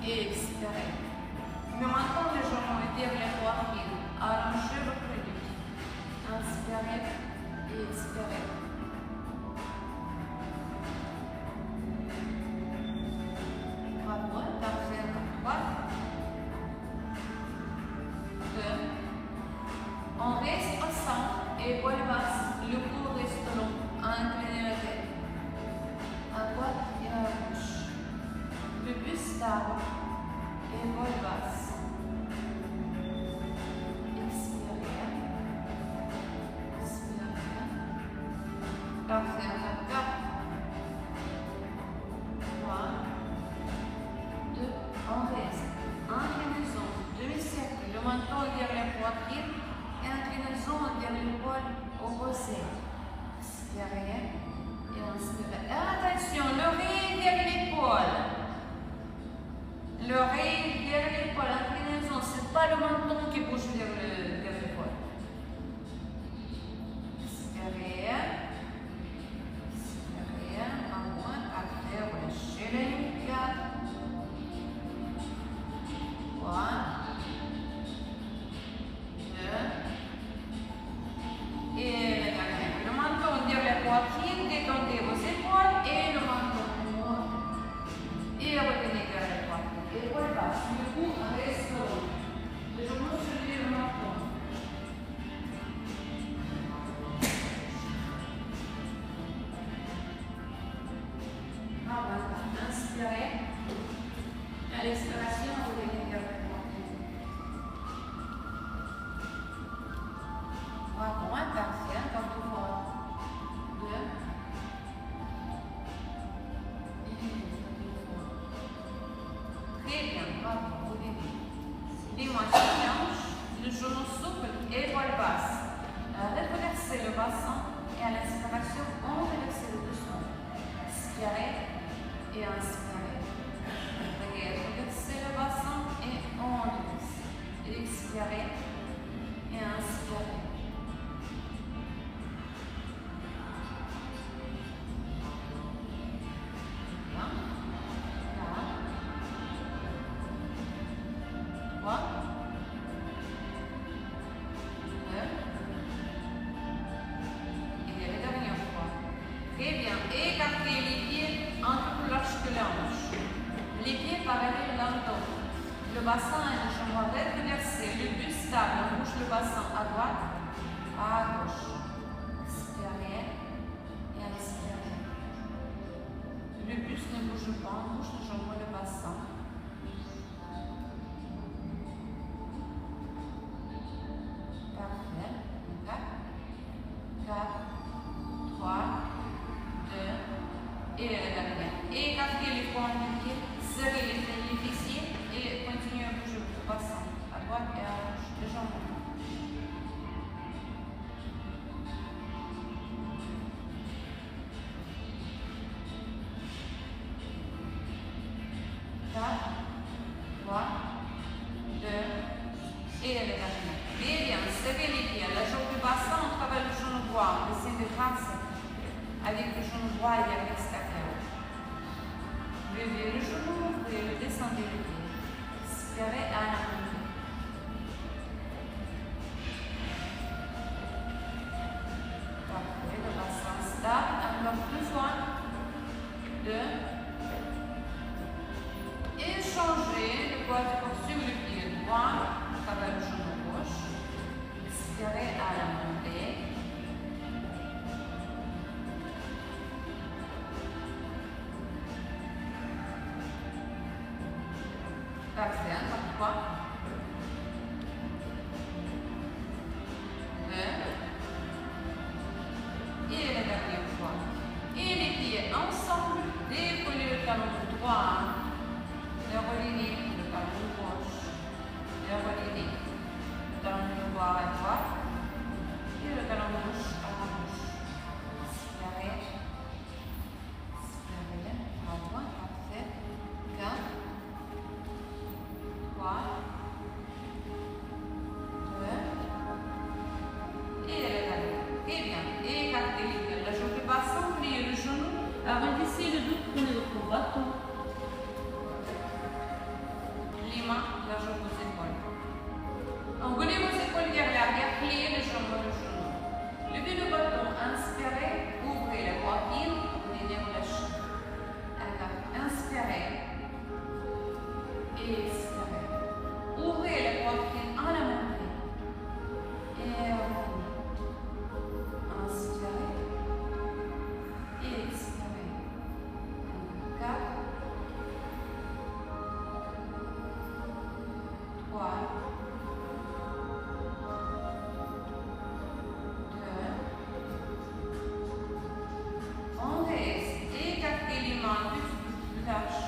et expirez. Mais maintenant, les jambes étirent les poitrines. Allongez votre nuque. Inspirez et expirez. Bravo, parfait. 3, 2. On reste au centre, épaules basses, le cou reste long. Inclinez la tête. À droite et à gauche. Le buste stable. Épaules basses. Expirez. Expirez. Parfait. 4, 3, 2. On reste. Inclinaison. Demi-cercle. Le menton derrière la poitrine. Et inclinaison derrière l'épaule opposée. Expirez. Et inspirez. Attention, l'oreille derrière l'épaule. L'oreille derrière l'épaule, inclinaison, ce n'est pas le menton qui bouge derrière l'épaule. Expirez. Expirez. À moins, parfait. Relâchez la nuque. 4, 3, 2. Et la dernière. Le menton derrière la poitrine, détendez vos épaules et le menton. Et revenez vers la poitrine. Épaules basses. Le cou reste haut. Les genoux sur le menton. Inspirez. À l'expiration, revenez vers la poitrine. Bravo, parfait. Encore 2 fois. 2. Très bien, bravo, vous venez. Les manches blanches, le genou souple, épaules basses. Reversez le bassin et à l'inspiration, on reverse le dessous. Expirez et inspirez. Reversez le bassin et on reverse. Expirez et inspirez. Très bien. Écartez les pieds un peu plus large que la hanche. Les pieds parallèles l'un l'autre. Le bassin et les jambes reversés. Le buste stable. On bouge le bassin à droite, à gauche. Expirez et inspirez. Le buste ne bouge pas. On bouge les jambes et le bassin. Parfait. 4, 3, et la dernière. Écartez les points du pied, serrez les fessiers et continuez à bouger le bassin à droite et à gauche, les jambes. 4, 3, 2 et la dernière. Très bien, serrez les pieds. La jambe du bassin, on travaille le genou droit, descendez grâce avec le genou droit et à l'extérieur. Levez le genou et le descendez le pied. Expirez à la montée. Parfait, le bassin stable. Encore plus loin. 2. Et changez le poids du corps sur le pied droit. Travaille le genou gauche. Expirez à la montée. Parfait, encore 3, 2, et la dernière fois. Et les pieds ensemble, décollez le talon droit, le relayez, le talon gauche, le relayez, le talon droit à droite, et le talon gauche à gauche. Expirez, expirez, bravo, parfait. 4, 3, et expirez. Ouvrez les poitrines à la montée. Et inspirez et expirez. 4, 3, 2, on reste. Écartez les mains un petit peu plus larges.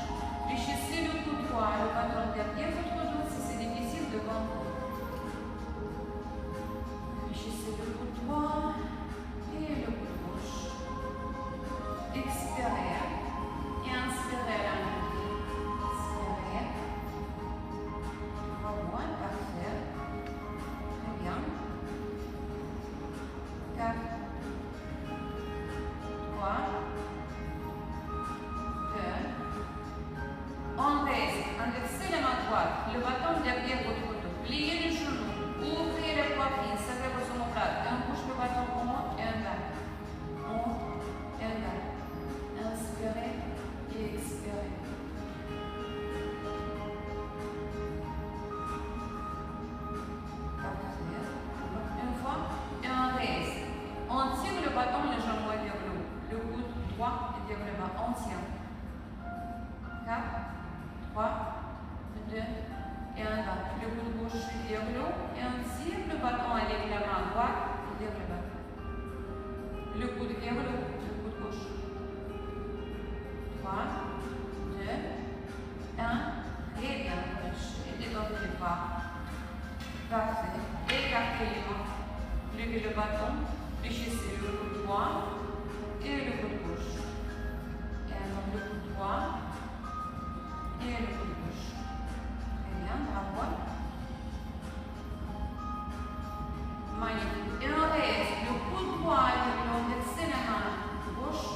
Fléchissez le coude droit et le bâton derrière votre dos si c'est difficile devant vous. Fléchissez le coude droit et le coude gauche. Expirez et inspirez à la montée. Expirez. 3 points, parfait. Très bien. 4, 3, 2, on reste. Inversez la main droite, le bâton derrière votre dos. Pliez les genoux, ouvrez les poitrines, serrez vos omoplates. Un bouge le bâton en haut et un bas. En haut et un bas. Inspirez et expirez. Parfait. Une fois et on reste. On tire le bâton légèrement vers le haut. Le coude droit et vers le bas. On tire. 4, 3, 2 et un bas. Le coude gauche vers le haut et on tire le bâton avec la main droite et vers le bas. Le coude vers le haut, le coude gauche. 3, 2, 1. Très bien. Et détendez les bras. Parfait. Écartez les mains. Levez le bâton. Fléchissez le coude droit et le coude gauche. Et alors le coude droit et le coude gauche. Très bien, bravo. Magnifique. Et on reste. Le coude droit et le coude versez la main gauche.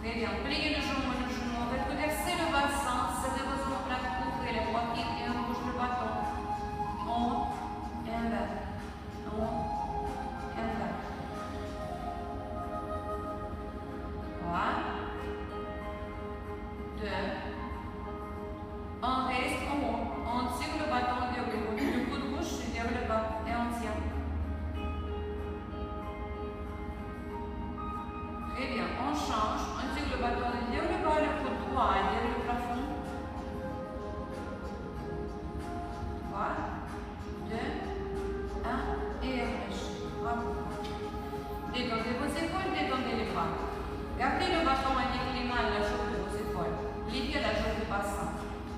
Très bien. Pliez le genou et le genou. Versez le bassin. Serrez vos omoplates. Ouvrez les poitrines et on bouge le bâton. En haut et en bas. En haut et en bas. 3, 2, on reste en haut. On tire le bâton vers le haut. Le coude gauche vers le bas et on tire. Très bien. On change. On tire le bâton vers le bas, le coude droit et vers le plafond. 3, 2, 1 et relâchez. Bravo. Détendez vos épaules, détendez les bras. Gardez le bâton avec les mains à la jambe de vos épaules. Les pieds à la jambe du bassin.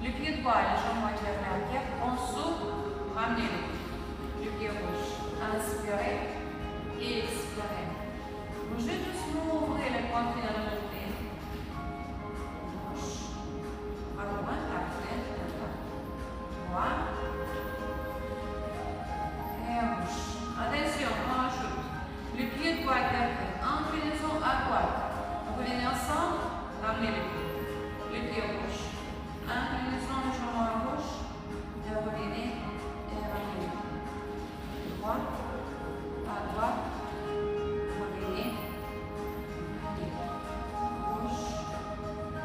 Le pied droit et la jambe arrière vers l'arrière. On souffle, ramenez le pied. Le pied gauche. Inspirez et expirez. Bougez doucement, ouvrez la poitrine à la montée. Gauche. À droite, parfait. 3. Et à gauche. Attention, on ajoute. Le pied droit derrière. Inclinaison à droite. Revenez ensemble, ramenez le pied. Le pied gauche. Inclinaison légèrement à gauche. Et revenez et ramenez le pied. Droit, à droite. Revenez. Gauche,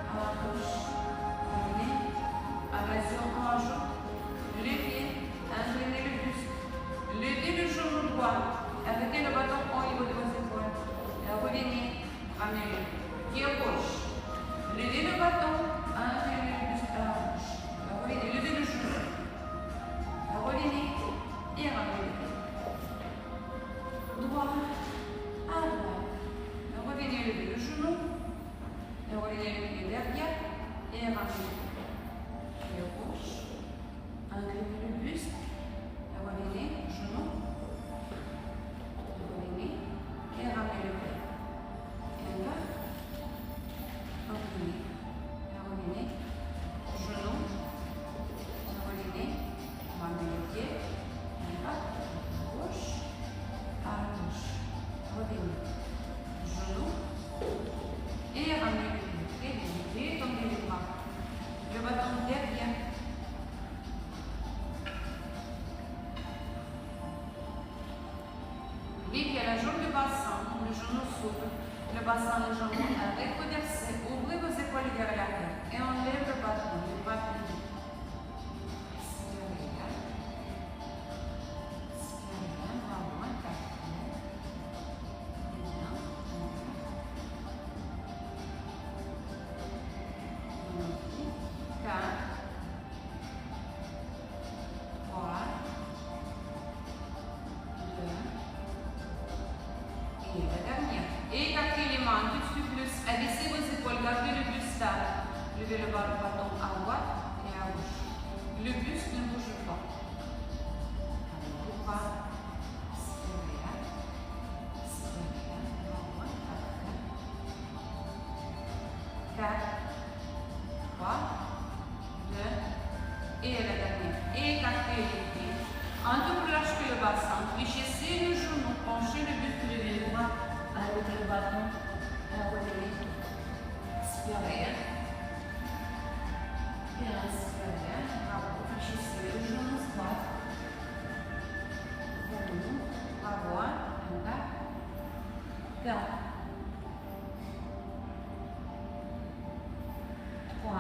à gauche. Revenez. Attention, on ajoute. Le pied, inclinez le buste. Levez le genou droit. Arrêtez le bâton au niveau de vos épaules. Et revenez. Ramenez le pied. Pied gauche. Levez le bâton. Inclinez le buste à la gauche. Revenez. Levez le genou. Revenez. Et ramenez le pied. Droit. À droite. Revenez. Levez le genou. Et revenez le pied derrière. Et ramenez le pied. Pied gauche. Inclinez le buste. Et revenez. Genou. Revenez. Et ramenez le pied. Et là. Revenez. Et revenez. Genou. Revenez. Ramenez le pied. Et là. Gauche. À gauche. Revenez. Genou. Et ramenez le pied. Très bien. Détendez les bras. Le bâton derrière. Ligue à la jambe du bassin, le genou s'ouvre, le bassin légèrement rétro-versé, ouvrez vos épaules vers l'arrière et on lève le bâton, le bras plié. bâton à droite et à gauche. Le buste ne bouge pas. Alors, et la dernière. Écartez les pieds. Un peu plus large que le bassin. Fléchissez le genou. Penchez le buste, levez le bras. Avec le bâton. Relevez. Expirez. Et inspirez. Bravo. Fléchissez le genou. Squat. Bravo. Un bas. 4. 3.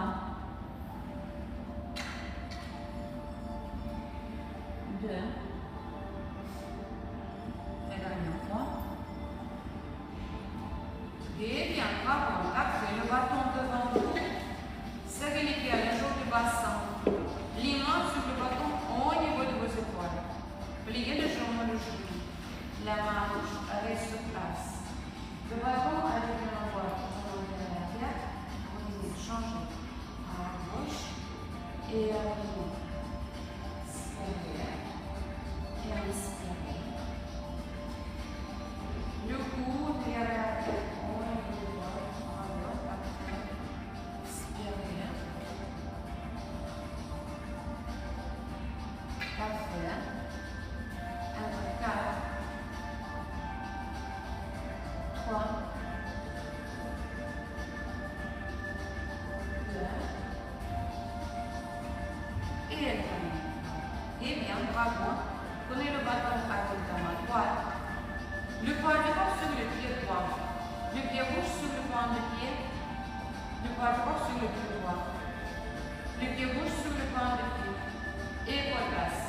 2. La dernière fois. Et bien, bravo. Après, le bâton devant vous. Serrez les pieds à la jour du bassin. Les mains sur le bâton au niveau de vos épaules. Pliez le genou le genou. La main gauche reste sur place. Le bâton avec le main droite. À la tête. Vous changez à gauche et à droite. Et inspirez. Le coude et à la tête. Expirez. Parfait. Encore 4. 3. 2. Et elle termine. Eh bien, bravo. Prenez le bâton avec la main droite. Le poing droit sur le pied droit. Le pied gauche sur le point de pied. Le poing droit sur le pied droit. Le pied gauche sur le point de pied. Et pour place.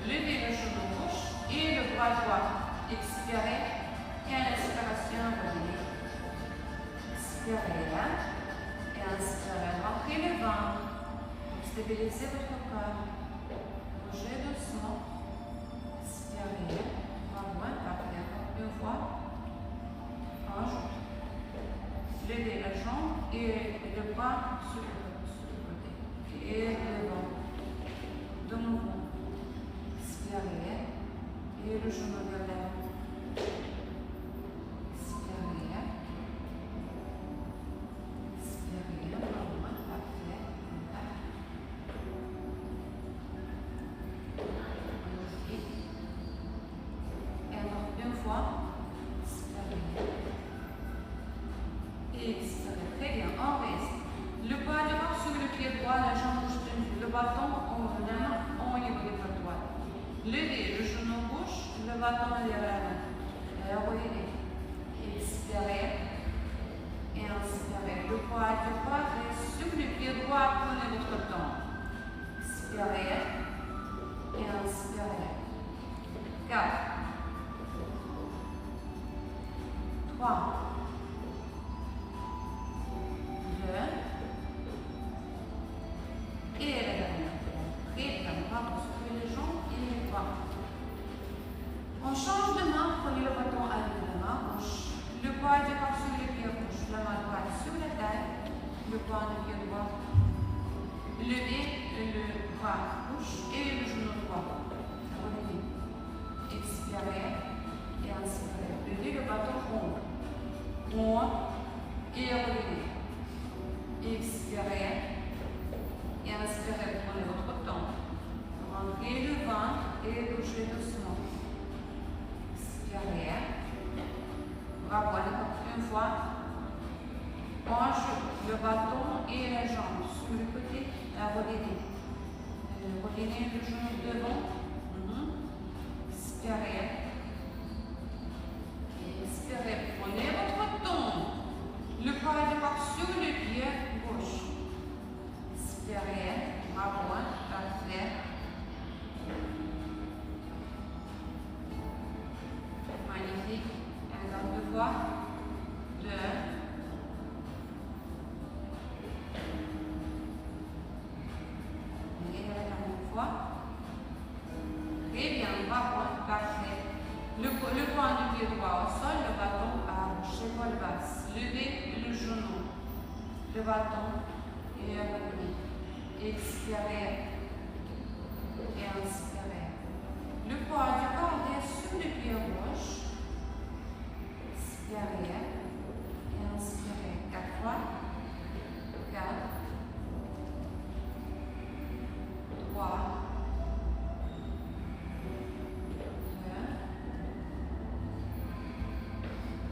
Levez le genou gauche et le bras droit. Expirez. Et à l'inspiration, revenez. Expirez là. Et inspirez. Rentrez le ventre. Stabilisez votre corps. Bougez doucement. Expirez. Bravo. Parfait. Une fois. Ajoute. Levez la jambe et le bras sur le côté. Et devant. De nouveau. Expirez. Et le genou vers l'avant. Expirez. Expirez. Bravo. Parfait. Et encore une fois. Expirez. Et expirez. Très bien. On reste. Le poids droit sur le pied droit, la jambe gauche tendue. Le bâton, la main au niveau de votre droite. Levez le genou gauche, le bâton vers l'avant. Revenez. Expirez. Et inspirez. Le poids droit reste sur le pied droit. Prenez votre temps. Expirez. Et inspirez. 4. 3. 2. Et la dernière. Et la bras sur les jambes et les bras. On change de main, prenez le bâton avec la main gauche. Le poids départ sur le pied gauche, la main droite sur la taille, le poing du pied droit. Levez le bras gauche et le genou droit. Revenez. Expirez et inspirez. Levez le bâton haut. Et revenez. Expirez et inspirez. Prenez votre temps. Rentrez le ventre et bougez doucement. Expirez. Bravo. Encore une fois. Penche le bâton et la jambe sur le côté. Revenez. Revenez le genou devant. Expirez. Expirez. Prenez votre temps. Le poids départ sur le pied gauche. Expirez. Bravo. Parfait. Magnifique. Encore 2 fois. 2. Et la dernière fois. Très bien. Bravo. Parfait. Le point du pied droit au sol, le bâton à gauche, épaule basse. Levez le genou, le bâton et revenez. Expirez. Et inspirez. Le poids du corps est sous le pied gauche. Expirez. Et inspirez. 4 fois. 4. 3. 2.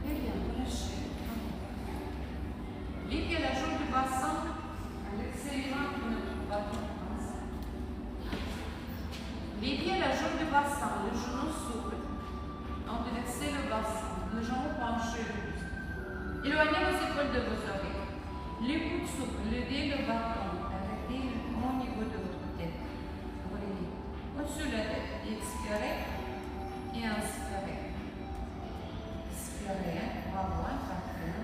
Très bien, relâchez. Les pieds, la jambe du bassin. Laissez les mains pour notre bâton. Les pieds, la jambe du bassin, le genou souple. Endurcez le bassin, le genou penché le buste. Éloignez vos épaules de vos oreilles. Les coudes souples, levez le bâton. Arrêtez au niveau de votre tête. Relevez au-dessus de la tête. Expirez et inspirez. Expirez. Bravo, parfait.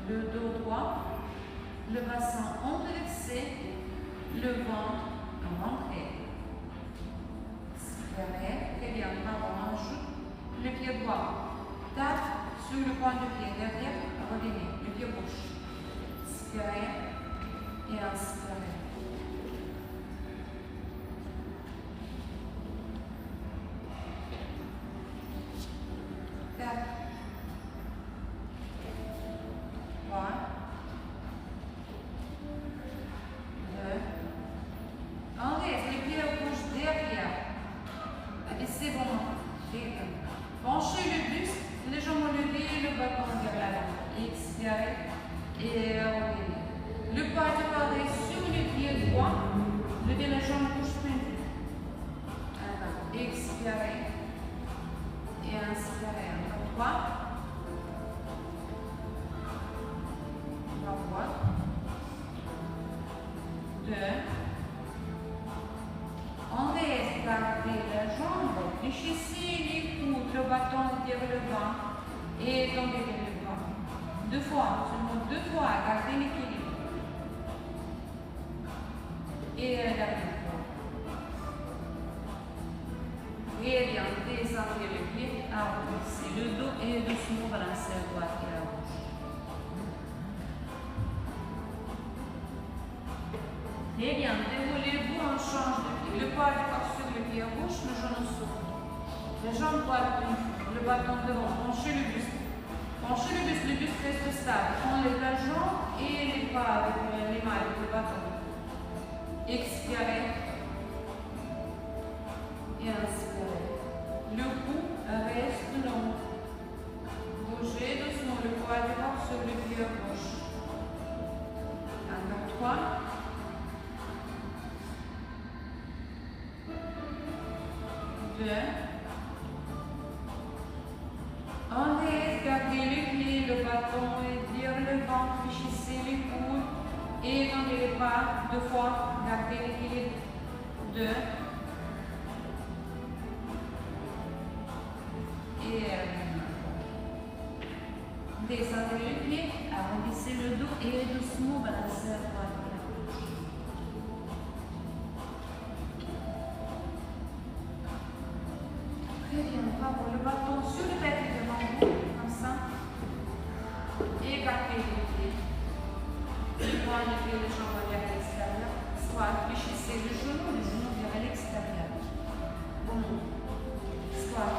Le dos droit, le bassin endurci, le ventre rentré. Très bien, on ajoute le pied droit. Tape sur le point du pied derrière, revenez, le pied gauche. Inspirez et inspirez. Tape. 3. 2. On reste les pieds gauche derrière. Et c'est bon. Penchez le buste, les jambes levées, le bâton vers l'avant. Expirez et revenez. Le poids du corps est sur le pied droit. Levez la jambe gauche pointue. Expirez et inspirez. Encore 3. 3 fois. 2. On reste, gardez la jambe, fléchissez les coudes, le bâton vers le bas et tombez vers le bas. 2 fois, seulement 2 fois, gardez l'équilibre. Et la dernière fois. Et bien, descendez le pied, avancez le dos et doucement balancez à droite et à gauche. Très bien, déroulez-vous, on change de pied. Le poids du corps sur le pied gauche, le genou souple. La jambe droite, le bâton devant, penchez le buste. Penchez le buste reste stable. Enlève la jambe et les pas avec les mains, avec le bâton. Expirez. Et inspirez. Le cou reste long. Bougez doucement le poids du corps sur le pied gauche. Encore 3. 2. On reste, gardez le pied, le bâton et dire le ventre, fléchissez les coudes et tendez les bras 2 fois, gardez l'équilibre. 2. Et descendez le pied, arrondissez le dos et doucement balancez à droite. Très bien, bravo. Le bâton sur le tapis devant vous, comme ça. Écartez les pieds. Le point de pied, le jambe vers l'extérieur. Soit fléchissez le genou vers l'extérieur. Bon. Soit.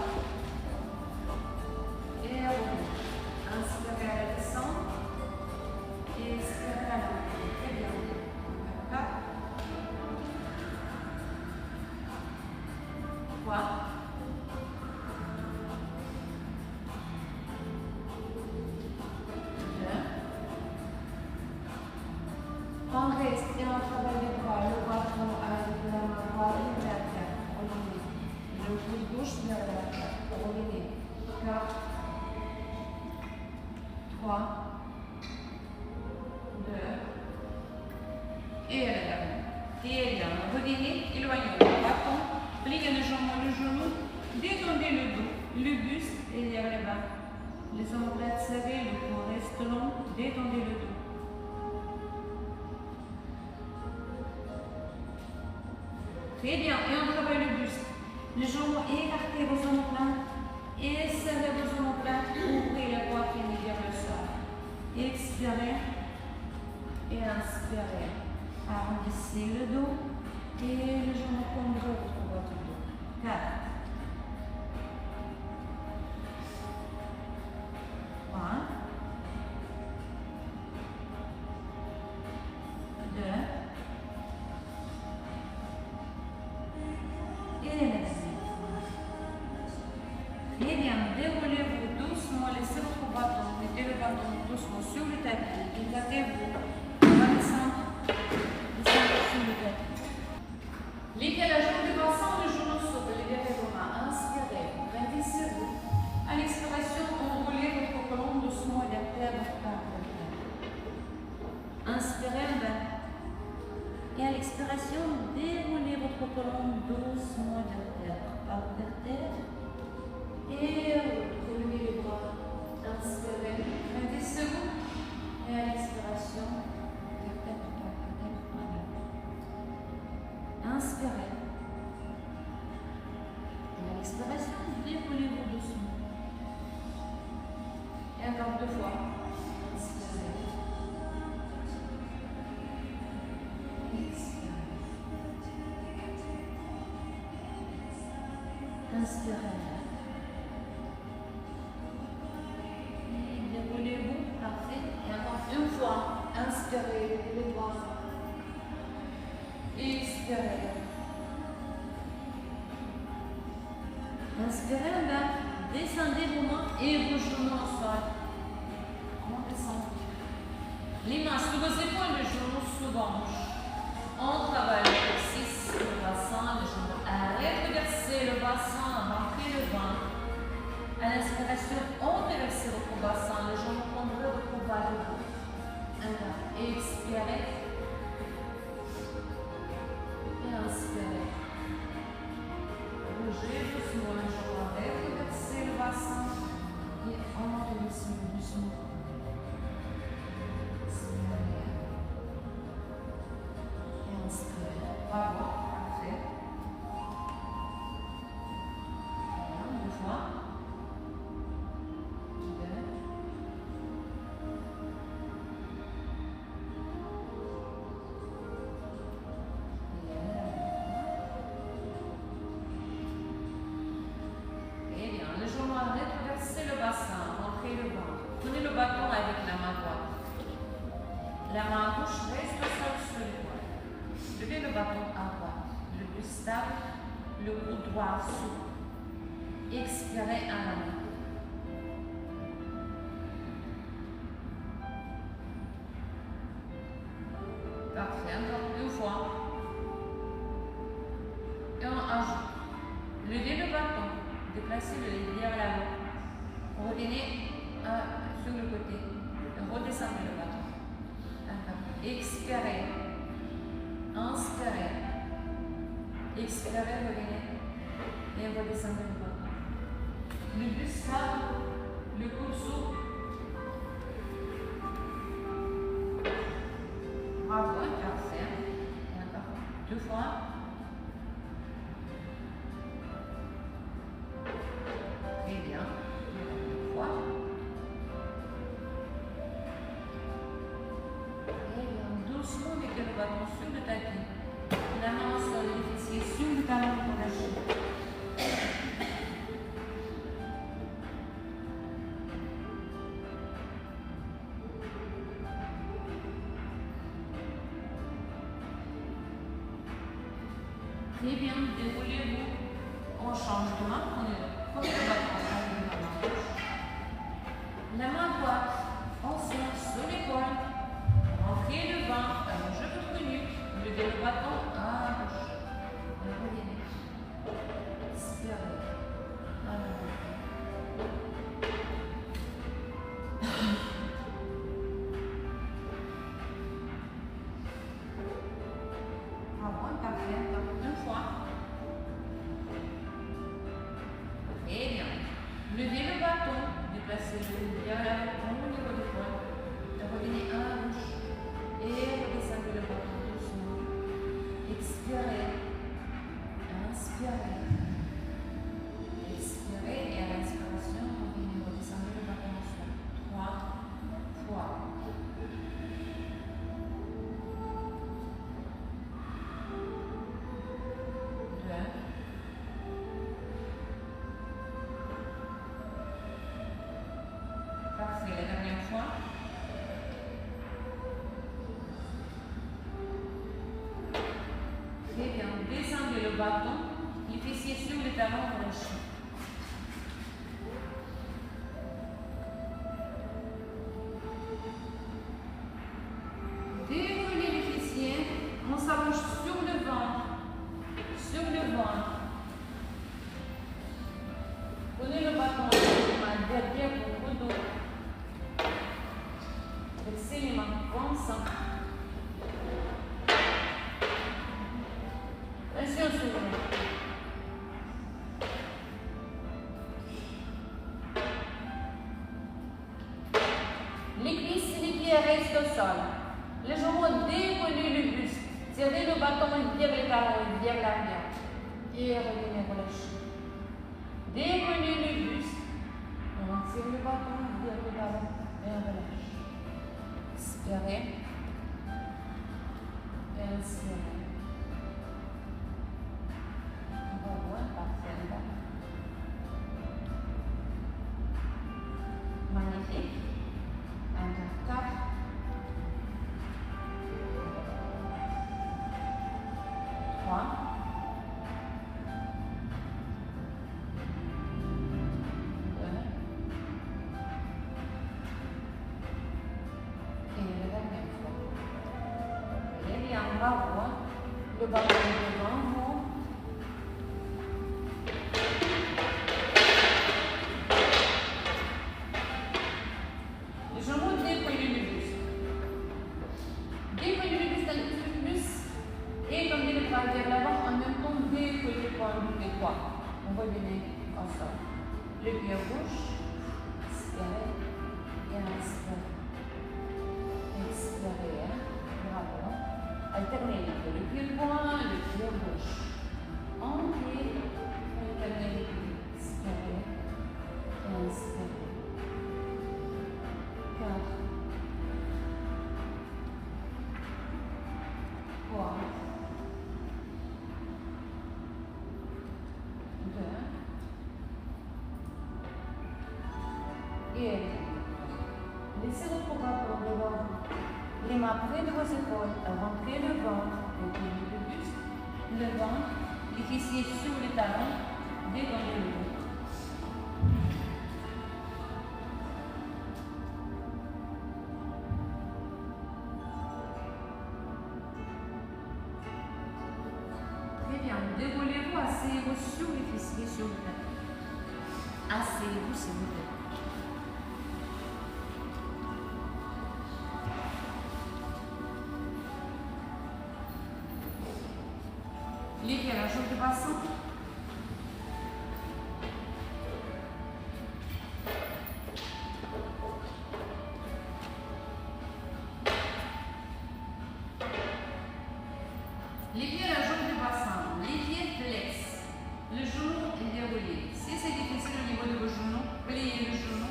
Et revenez. Inspirez à la descente. Et expirez à la montée. Très bien. 4. 3. On reste et on travaille les bras, le bâton avec la main droite vers la terre. Revenez. Le coude gauche vers la terre. Revenez. 4. 3. 2. Et à la dernière. Et bien. Revenez, éloignez le bâton. Pliez les jambes, le genou. Détendez le dos, le buste et vers le bas. Les omoplates serrées, le cou reste long. Détendez le dos. Très bien, et on travaille le buste. Les jambes, écartez vos omoplates et serrez vos omoplates, ouvrez la poitrine vers le sol. Expirez et inspirez. Arrondissez baissez le dos et les jambes comme ça, votre droite du dos. 4. 1. 2. Et merci. Et bien, déroulez-vous doucement, laissez votre bâton, mettez le bâton doucement sur le tapis, éclatez-vous, on va descendre sur le tapis. Levez la jambe du bassin, le genou saute, levez vos mains, inspirez, grandissez-vous. À l'expiration, enroulez votre colonne doucement et derrière votre table. Inspirez en bas. Et à l'expiration, déroulez votre colonne doucement derrière votre tête. Et relevez les bras. Inspirez, grandissez-vous. Et à l'expiration, inspirez. Et à l'expiration, déroulez-vous doucement. Et encore 2 fois. Inspirez. Expirez. Inspirez. Et déroulez-vous. Parfait. Et encore 1 fois. Inspirez les bras. Expirez. Inspirez en bas. Descendez vos mains et vos genoux au sol. On descend. Les mains sous vos épaules, les genoux sous vos hanches. On travaille l'exercice, le bassin, les genoux. Arrête de verser le bassin, rentrez le ventre. À l'inspiration, on reverse votre bassin, les genoux prendront votre bas de dos. Expirez. Et inspirez. Bougez doucement les jambes, arrête de verser le bassin. Et on redescend doucement. Bravo, parfait. Bien, 2 fois. 2. Et bien, les jambes arrêtent, reversez le bassin, rentrez le ventre. Prenez le bâton avec la main droite. La main gauche reste au sol sur l'épaule. Levez le bâton à droite, le plus stable, le cou droit souple. Expirez à la main. Parfait, encore 2 fois. Et on ajoute. Levez le bâton, déplacez le lit vers l'avant. Revenez sur le côté. Redescendez le bâton. Expirez. Inspirez. Expirez, revenez. Et redescendez le bâton. Le buste stable, le coude souple. Bravo, parfait. Et encore 2 fois. Très bien. 2 fois. Et bien, doucement, mettez le bâton sur le tapis. La main sur les fessiers, sur le talon pour la cheville. Très bien, déroulez-vous. On change de main. Prenez le bâton avec la main gauche. La main droite, on serre sur l'épaule. Rentrez le ventre, allongez votre nuque. Levez le bâton à gauche. Revenez. Expirez. Bravo, parfait. Encore 2 fois. Et bien. Levez le bâton. Déplacez-le vers l'avant au niveau de l'épaule. Revenez à gauche. Et redescendez le bâton doucement. Expirez. Inspirez. Expirez et à l'inspiration, revenez redescendre le bâton en soi. 3 fois. le bâton, les fessiers sur les talons relâchés. Déroulez les fessiers, on s'allonge sur le ventre, sur le ventre. Prenez le bâton derrière votre dos. Laissez les mains comme ça. Pression sur le ventre. Les cuisses et les pieds restent au sol. Légèrement décollez le buste. Tirez le bâton vers les talons et vers l'arrière. Et revenez relâcher. Décollez le buste. On tire le bâton vers les talons et on relâche. Expirez. Inspirez. On va voir parfait. Magnifique. 1, 4. Le bâton devant vous. Les genoux décollez le buste. Décollez le buste un petit peu plus et tendez les bras vers l'avant en même temps décollez le poing des doigts. On revient ensemble. Le pied gauche, expirez et inspirez. Expirez. Bravo. Alternez le pied droit, le pied gauche. En pied, alternez les pieds. Expirez. Inspirez. 4. 3. 2. Et laissez votre bras pour devant. Les mains près de vos épaules, rentrez le ventre, décollez le buste, le ventre, les fessiers sur les talons, détendez le dos. Très bien, déroulez-vous, asseyez-vous sur les fessiers sur le talon. Asseyez-vous, s'il vous plaît. Les pieds à la jambe de bassin. Les pieds à la jambe du bassin. Les pieds flex. Le genou est déroulé. Si c'est difficile au niveau de vos genoux, pliez le genou.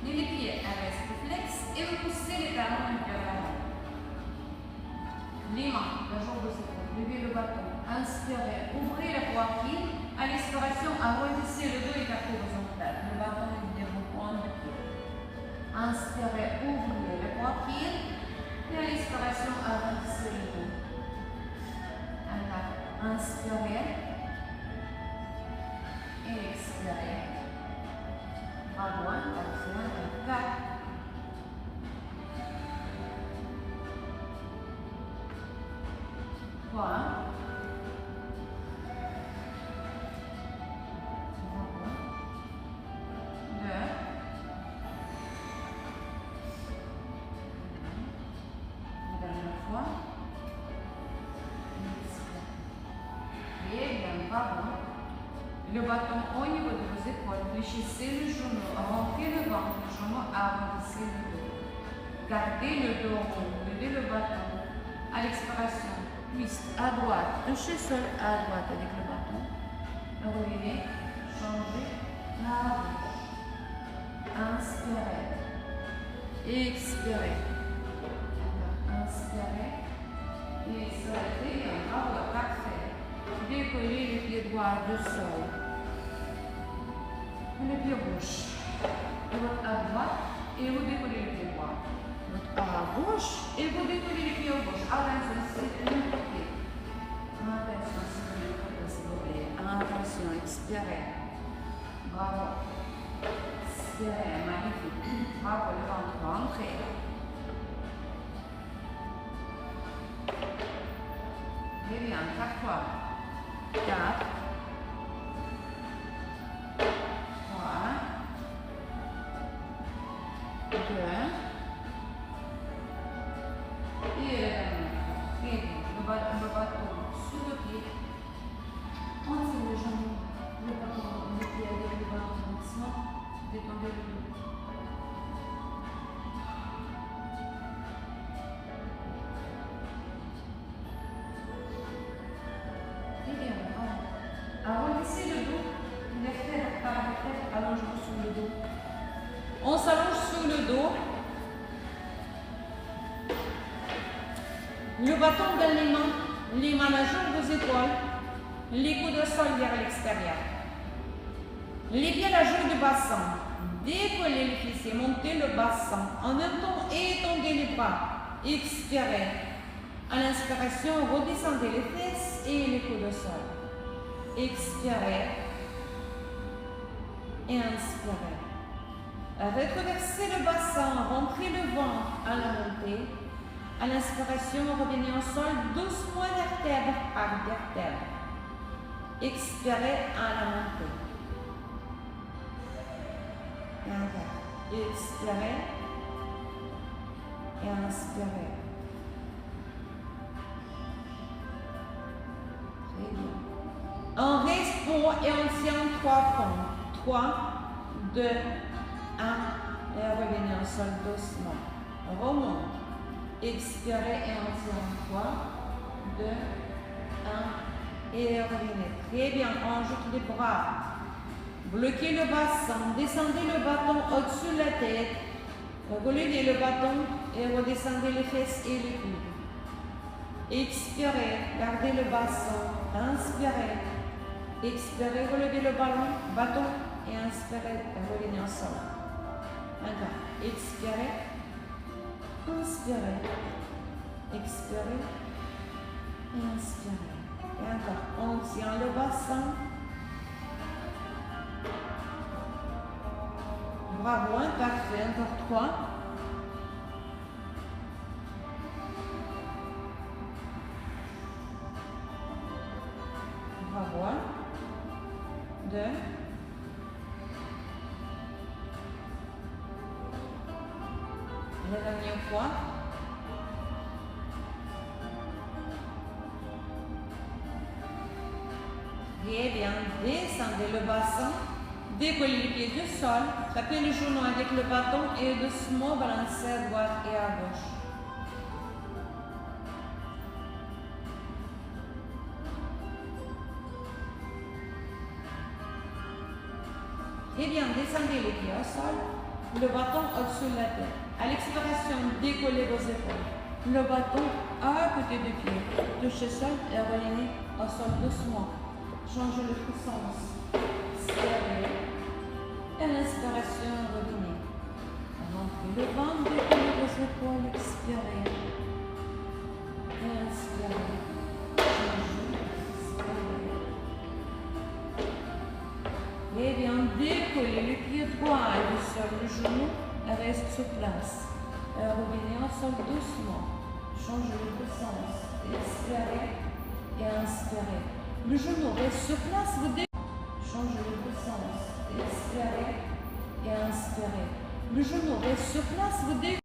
Mais les pieds restent flex et repoussez les talons vers l'avant. Les mains, la jambe de cette. Levez le bâton. Inspirez, ouvrez la poitrine. À l'expiration, arrondissez le dos et écartez vos omoplates. Le bâton est vers vos points de pied. Inspirez, ouvrez la poitrine. Et à l'expiration, arrondissez le dos. Inspirez. Et expirez. Bravo, parfait. 4. 3. 2. La dernière fois. Et bien, bravo. Le bâton au niveau de vos épaules, fléchissez le genou, rentrez le ventre, le genou, arrondissez le dos. Gardez le dos rond, levez le bâton. À l'expiration, twist à droite, touchez seul à droite avec le bâton. Relevez, changez la bouche. Inspirez. Expirez. Inspirez. Et expirez. Bravo, parfait. Décollez le pied droit du sol. Le pied gauche. Votre à droite et vous décollez le pied droit. Votre à gauche et vous décollez le pied gauche. Attention, c'est le pied. Attention, c'est le pied. Expirez. Bravo. Expirez. Magnifique. Bravo, le ventre. Entrez. Très bien. 4 fois. 4. 3. 2. Et le dernier. Très bien. Le bâton sur le pied. On tire le genou. Le bâton, le pied avec le bâton doucement. Détendez le dos. Très bien. Arrondissez le dos. Les fers par la tête. Allongez-vous sur le dos. On s'allonge sur le dos. Le bâton dans les mains à jour vos épaules, les coudes au sol vers l'extérieur. Les pieds à jour du bassin. Décollez les fessiers, montez le bassin. En même temps, étendez les bras. Expirez. À l'inspiration, redescendez les fesses et les coudes au sol. Expirez. Et inspirez. Retraversez le bassin, rentrez le ventre à la montée. À l'inspiration, revenez au sol doucement vertèbre par vertèbre. Expirez à la montée. Et encore. Expirez. Et inspirez. Très bien. On reste pour et on tient 3 points. 3, 2, 1. Et revenez au sol doucement. Remonte. Expirez et on tient 3, 2, 1 et revenez. Très bien, on ajoute les bras. Bloquez le bassin, descendez le bâton au-dessus de la tête. Relevez le bâton et redescendez les fesses et les coudes. Expirez, gardez le bassin. Inspirez. Expirez, relevez le bâton et inspirez et revenez au sol. Encore. Expirez. Inspirez, expirez, et inspirez. Et encore, on tient le bassin. Bravo, parfait, encore 3. Bravo, 2. La dernière fois. Très bien. Descendez le bassin. Décollez les pieds du sol. Tapez les genoux avec le bâton et doucement balancez à droite et à gauche. Très bien. Descendez les pieds au sol. Le bâton au-dessus de la tête. À l'expiration, décollez vos épaules. Le bâton à côté du pied. Touchez sol et revenez au sol doucement. Changez le sens. Serrez. Et à l'inspiration, revenez. Rentrez le ventre, décollez vos épaules, expirez. Et inspirez. Changez. Expirez. Et bien, décollez le pied droit du sol, le genou. Reste sur place. Revenez au sol doucement. Changez le sens. Expirez et inspirez. Le genou reste sur place. Vous changez le sens. Expirez et inspirez. Le genou reste sur place. Vous et relevez.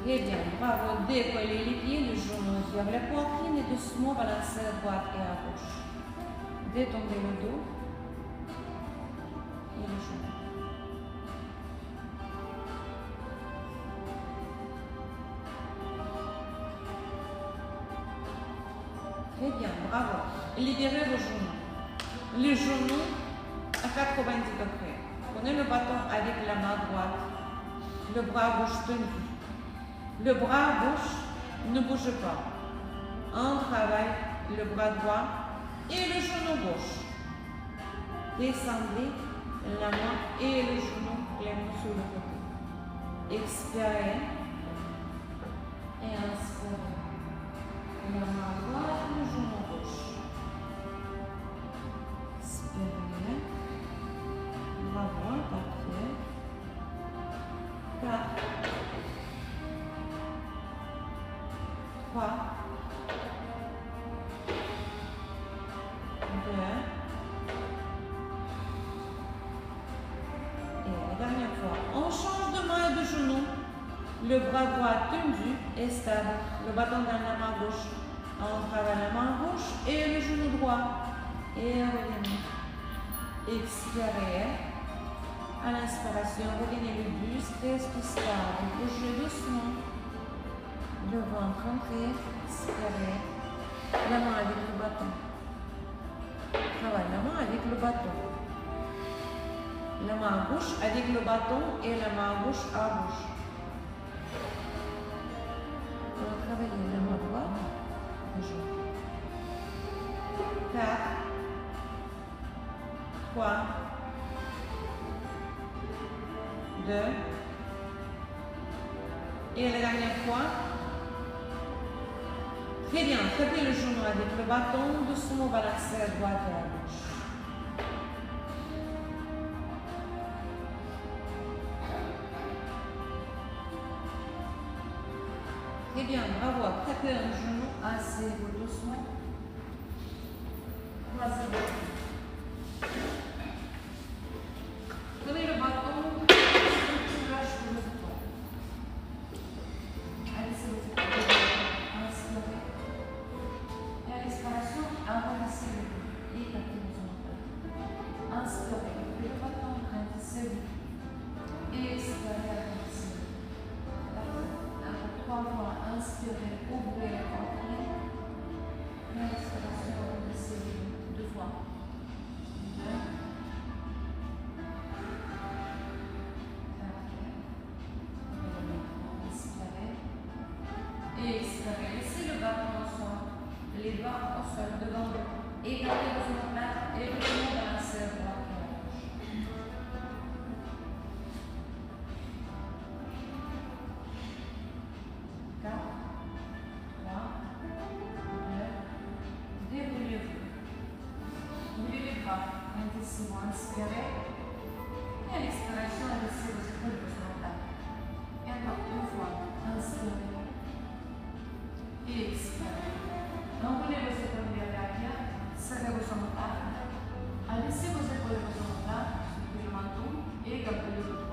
Très bien, bravo. Décollez les pieds, les genoux vers la poitrine et doucement balancez à droite et à gauche. Détendez le dos et le genou. Très bien, bravo. Libérez vos genoux. Les genoux à 90 degrés. Prenez le bâton avec la main droite. Le bras gauche tenu. Le bras gauche ne bouge pas. On travaille le bras droit et le genou gauche. Descendez la main et le genou clément sur le côté. Expirez et inspirez. La main droite, le genou gauche. Expirez. Bravo, parfait. 4, 3, 2, et la dernière fois. On change de main et de genou. Le bras droit tendu et stable. Le bâton dans la main gauche. On travaille la main gauche et le genou droit. Et revenez. Expirez. À l'inspiration, revenez le buste, reste stable. Bougez doucement. Le ventre entré. Expirez. La main avec le bâton. Travaille la main avec le bâton. La main gauche avec le bâton et la main gauche à gauche. On va travailler la main droite. 4, 3, 2, et la dernière fois. Très bien, frappez le genou avec le bâton, doucement balancez à droite et à gauche. Très bien, bravo. Frappez un genou, asseyez-vous doucement. Croisez vos pieds. Prenez le bâton, lâchez le bâton. Allez-y vos épaules. Inspirez. Et à l'expiration, arrondissez le dos. Écartez vos omoplates. Inspirez. Le bâton, arrondissez-vous. Et expirez, arrondissez-vous. 3 fois, inspirez, ouvrez, rentrez. Et à l'expiration, arrondissez-vous 2 fois. 2. Inspirez. Et expirez. Laissez le bâton au sol. Les bras au sol devant vous. Écartez vos omoplates et revenez balancer à droite et à gauche. 4, 3, 2, déroulez-vous. Ouvrez les bras, intensivement, inspirez. Et à l'expiration, laissez vos épaules vous omoplates. Et encore 2 fois, inspirez. Et expirez. Enroulez vos épaules vers l'arrière, serrez vos omoplates. Laissez vos épaules vous omoplates, sur le menton et gardez le dos.